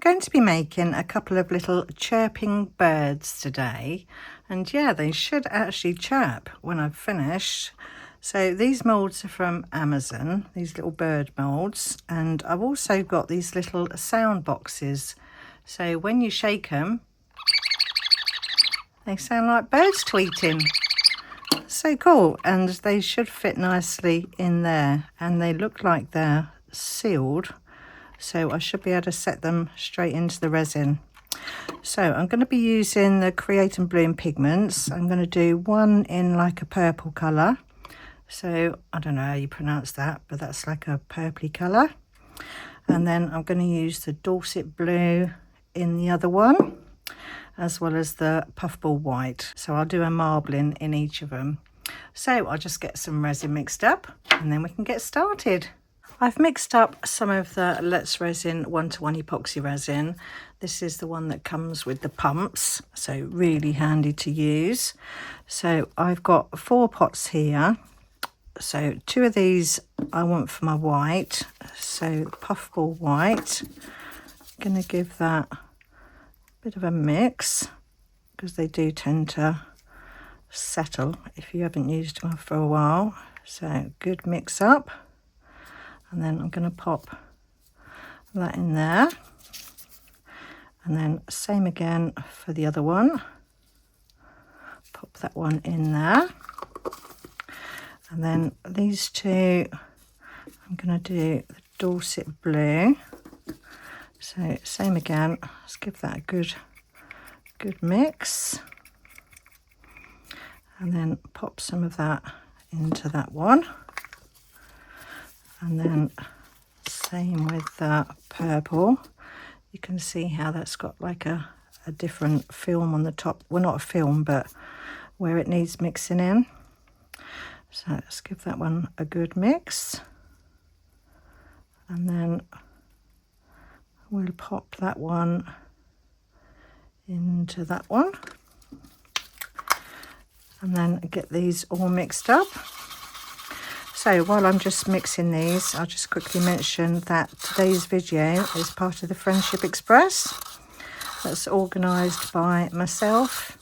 going to be making a couple of little chirping birds today, and yeah, they should actually chirp when I've finished. So these moulds are from Amazon, these little bird moulds, and I've also got these little sound boxes, so when you shake them they sound like birds tweeting. So cool, and they should fit nicely in there, and they look like they're sealed, so I should be able to set them straight into the resin. So I'm going to be using the Create and Bloom pigments. I'm going to do one in like a purple colour, so I don't know how you pronounce that, but that's like a purpley colour. And then I'm going to use the Dorset blue in the other one, as well as the puffball white. So I'll do a marbling in each of them. So I'll just get some resin mixed up and then we can get started. I've mixed up some of the Let's Resin 1-to-1 epoxy resin. This is the one that comes with the pumps, so really handy to use. So I've got 4 pots here. So 2 of these I want for my white. So puffball white. I'm going to give that a bit of a mix because they do tend to settle if you haven't used them for a while. So good mix up. And then I'm going to pop that in there, and then same again for the other one, pop that one in there, and then these 2 I'm going to do the Dorset blue, so same again, let's give that a good mix, and then pop some of that into that one. And then same with the purple. You can see how that's got like a different film on the top. Well, not a film, but where it needs mixing in. So let's give that one a good mix. And then we'll pop that one into that one. And then get these all mixed up. So while I'm just mixing these, I'll just quickly mention that today's video is part of the Friendship Express that's organised by myself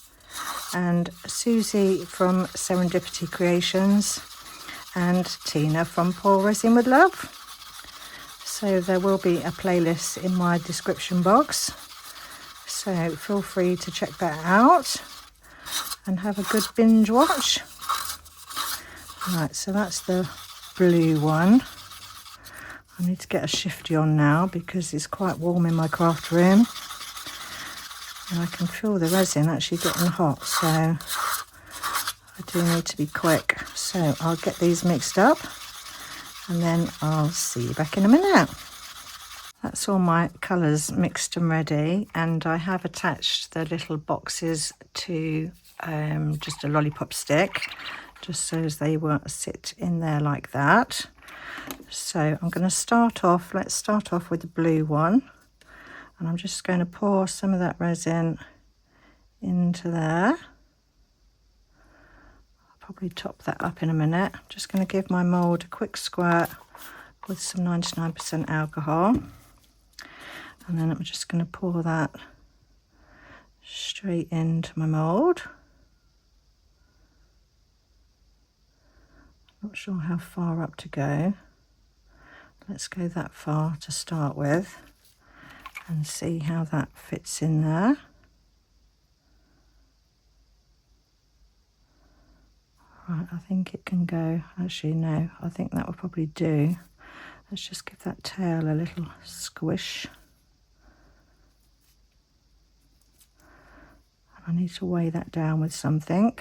and Susie from Serendipity Creations and Tina from Pour Resin with Love. So there will be a playlist in my description box, so feel free to check that out and have a good binge watch. Right, so that's the blue one. I need to get a shifty on now because it's quite warm in my craft room. And I can feel the resin actually getting hot, so I do need to be quick. So I'll get these mixed up and then I'll see you back in a minute. That's all my colours mixed and ready, and I have attached the little boxes to just a lollipop stick, just so as they won't sit in there like that. So I'm going to start off, let's start off with the blue one, and I'm just going to pour some of that resin into there. I'll probably top that up in a minute. I'm just going to give my mould a quick squirt with some 99% alcohol, and then I'm just going to pour that straight into my mould. Not sure how far up to go. Let's go that far to start with and see how that fits in there. Right, I think it can go. Actually, no, I think that will probably do. Let's just give that tail a little squish. I need to weigh that down with something.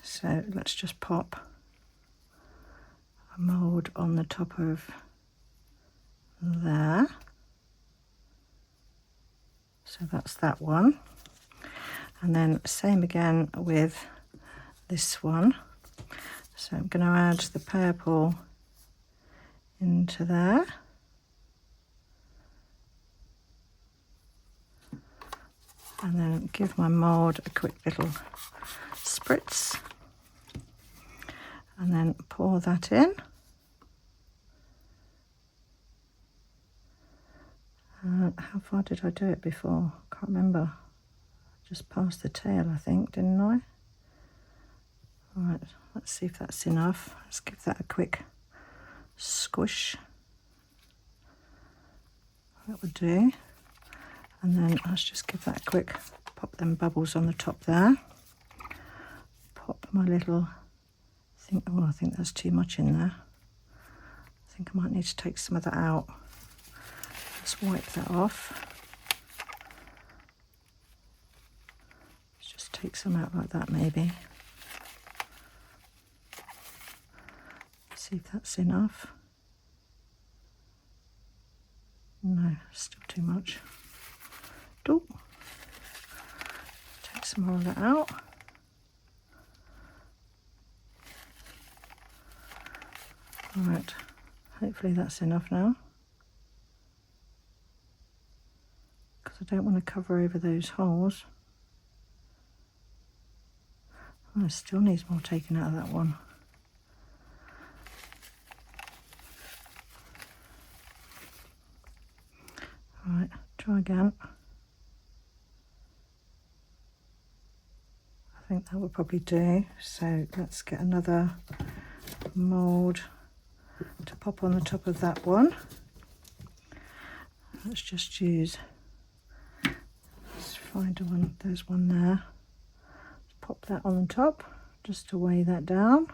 So let's just pop a mould on the top of there. So that's that one. And then same again with this one. So I'm going to add the purple into there. And then give my mould a quick little spritz. And then pour that in. How far did I do it before? Can't remember. Just past the tail, I think, didn't I? Right, let's see if that's enough. Let's give that a quick squish. That would do. And then let's just give that a quick pop them bubbles on the top there. Pop my little thing. Oh, I think there's too much in there. I think I might need to take some of that out. Let's wipe that off. Let's just take some out like that maybe. See if that's enough. No, still too much. Oh, take some more of that out. Right, hopefully that's enough now. Because I don't want to cover over those holes. Oh, it still needs more taken out of that one. Right, try again. I think that will probably do. So let's get another mould to pop on the top of that one. Let's just use, let's find one, there's one there. Let's pop that on the top just to weigh that down.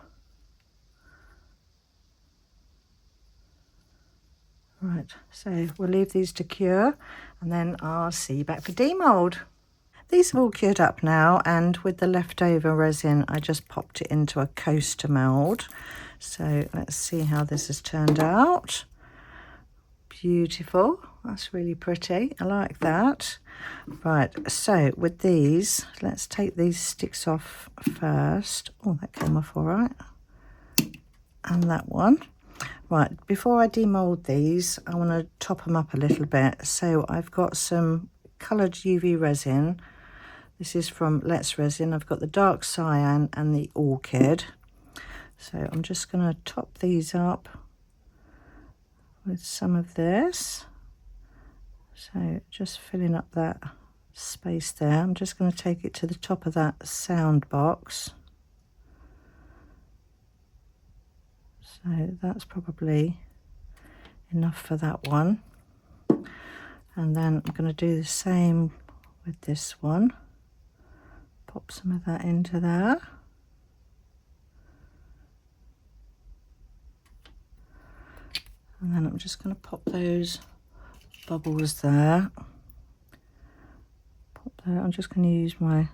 Right, so we'll leave these to cure and then I'll see you back for demould. These have all cured up now, and with the leftover resin I just popped it into a coaster mould. So let's see how this has turned out. Beautiful, that's really pretty, I like that. Right, so with these, let's take these sticks off first. Oh, that came off all right. And that one. Right, before I demould these, I want to top them up a little bit. So I've got some coloured UV resin. This is from Resin. I've got the dark cyan and the orchid. So I'm just going to top these up with some of this. So just filling up that space there. I'm just going to take it to the top of that sound box. So that's probably enough for that one. And then I'm going to do the same with this one. Pop some of that into there. And then I'm just going to pop those bubbles there. Pop there. I'm just going to use my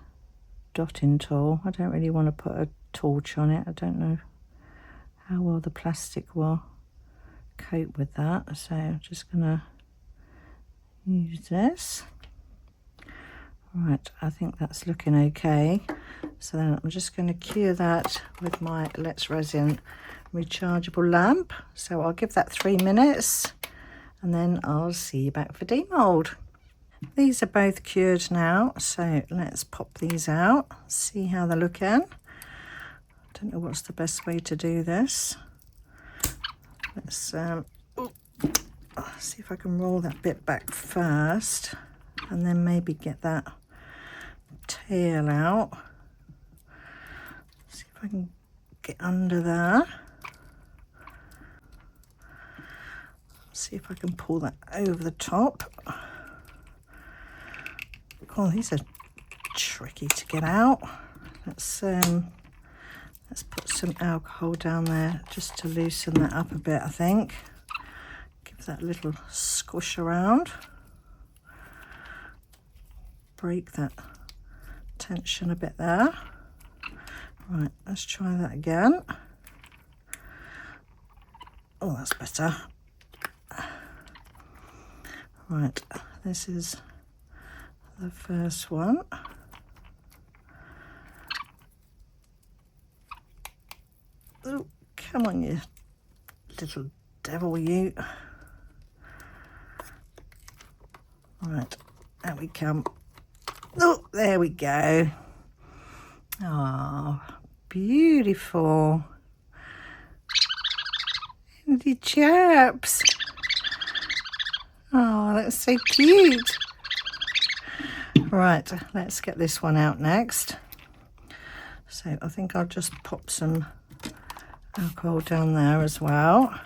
dotting tool. I don't really want to put a torch on it. I don't know how well the plastic will cope with that. So I'm just going to use this. Right, I think that's looking okay. So then I'm just going to cure that with my Resin rechargeable lamp. So I'll give that 3 minutes and then I'll see you back for demould. These are both cured now, so let's pop these out, see how they're looking. Don't know what's the best way to do this. Let's see if I can roll that bit back first and then maybe get that tail out. See if I can get under there. See if I can pull that over the top. Oh, these are tricky to get out. Let's put some alcohol down there just to loosen that up a bit, I think. Give that a little squish around. Break that tension a bit there. Right, let's try that again. Oh, that's better. Right, this is the first one. Oh, come on, you little devil, you. Right, out we come. Oh, there we go. Oh, beautiful. The chirps. Oh, that's so cute. Right, let's get this one out next. So I think I'll just pop some alcohol down there as well.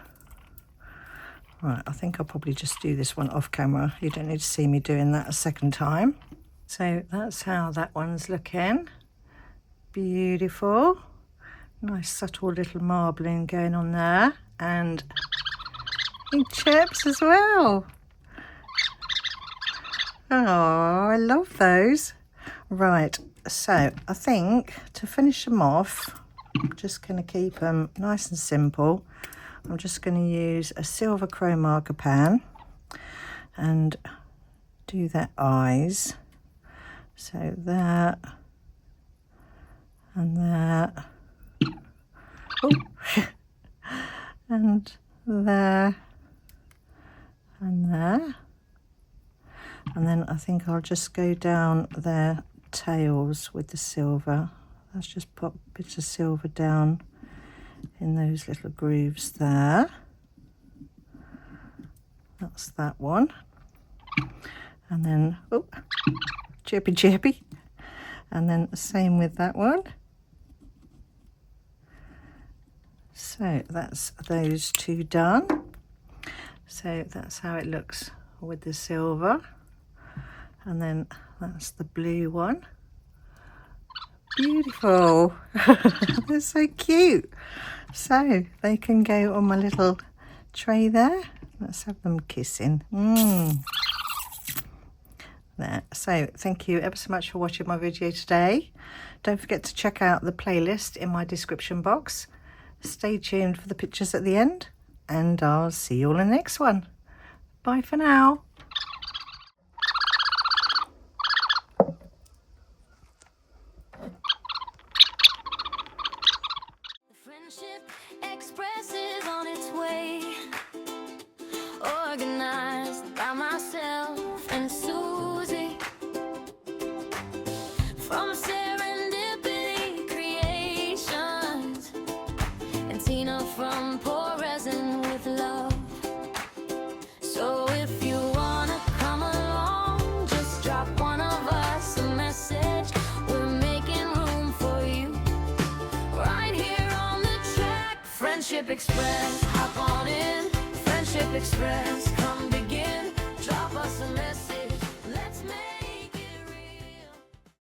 Right, I think I'll probably just do this one off camera. You don't need to see me doing that a second time. So that's how that one's looking. Beautiful. Nice subtle little marbling going on there. And he chirps as well. Oh, I love those. Right, so I think to finish them off, I'm just going to keep them nice and simple. I'm just going to use a silver chrome marker pan and do their eyes. So that and that. Oh. And there and there. And then I think I'll just go down their tails with the silver. Let's just put bits of silver down in those little grooves there. That's that one. And then, oh, chirpy chirpy. And then the same with that one. So that's those two done. So that's how it looks with the silver. And then that's the blue one. Beautiful. They're so cute. So they can go on my little tray there. Let's have them kissing. There. So thank you ever so much for watching my video today. Don't forget to check out the playlist in my description box. Stay tuned for the pictures at the end, and I'll see you all in the next one. Bye for now. Expresses on its way, organized by myself and Susie. From Serendipity Creations and Tina from Pour Resin with Love. So if you wanna come along, just drop one of us a message. We're making room for you right here on the track. Friendship Express, hop on in, Friendship Express.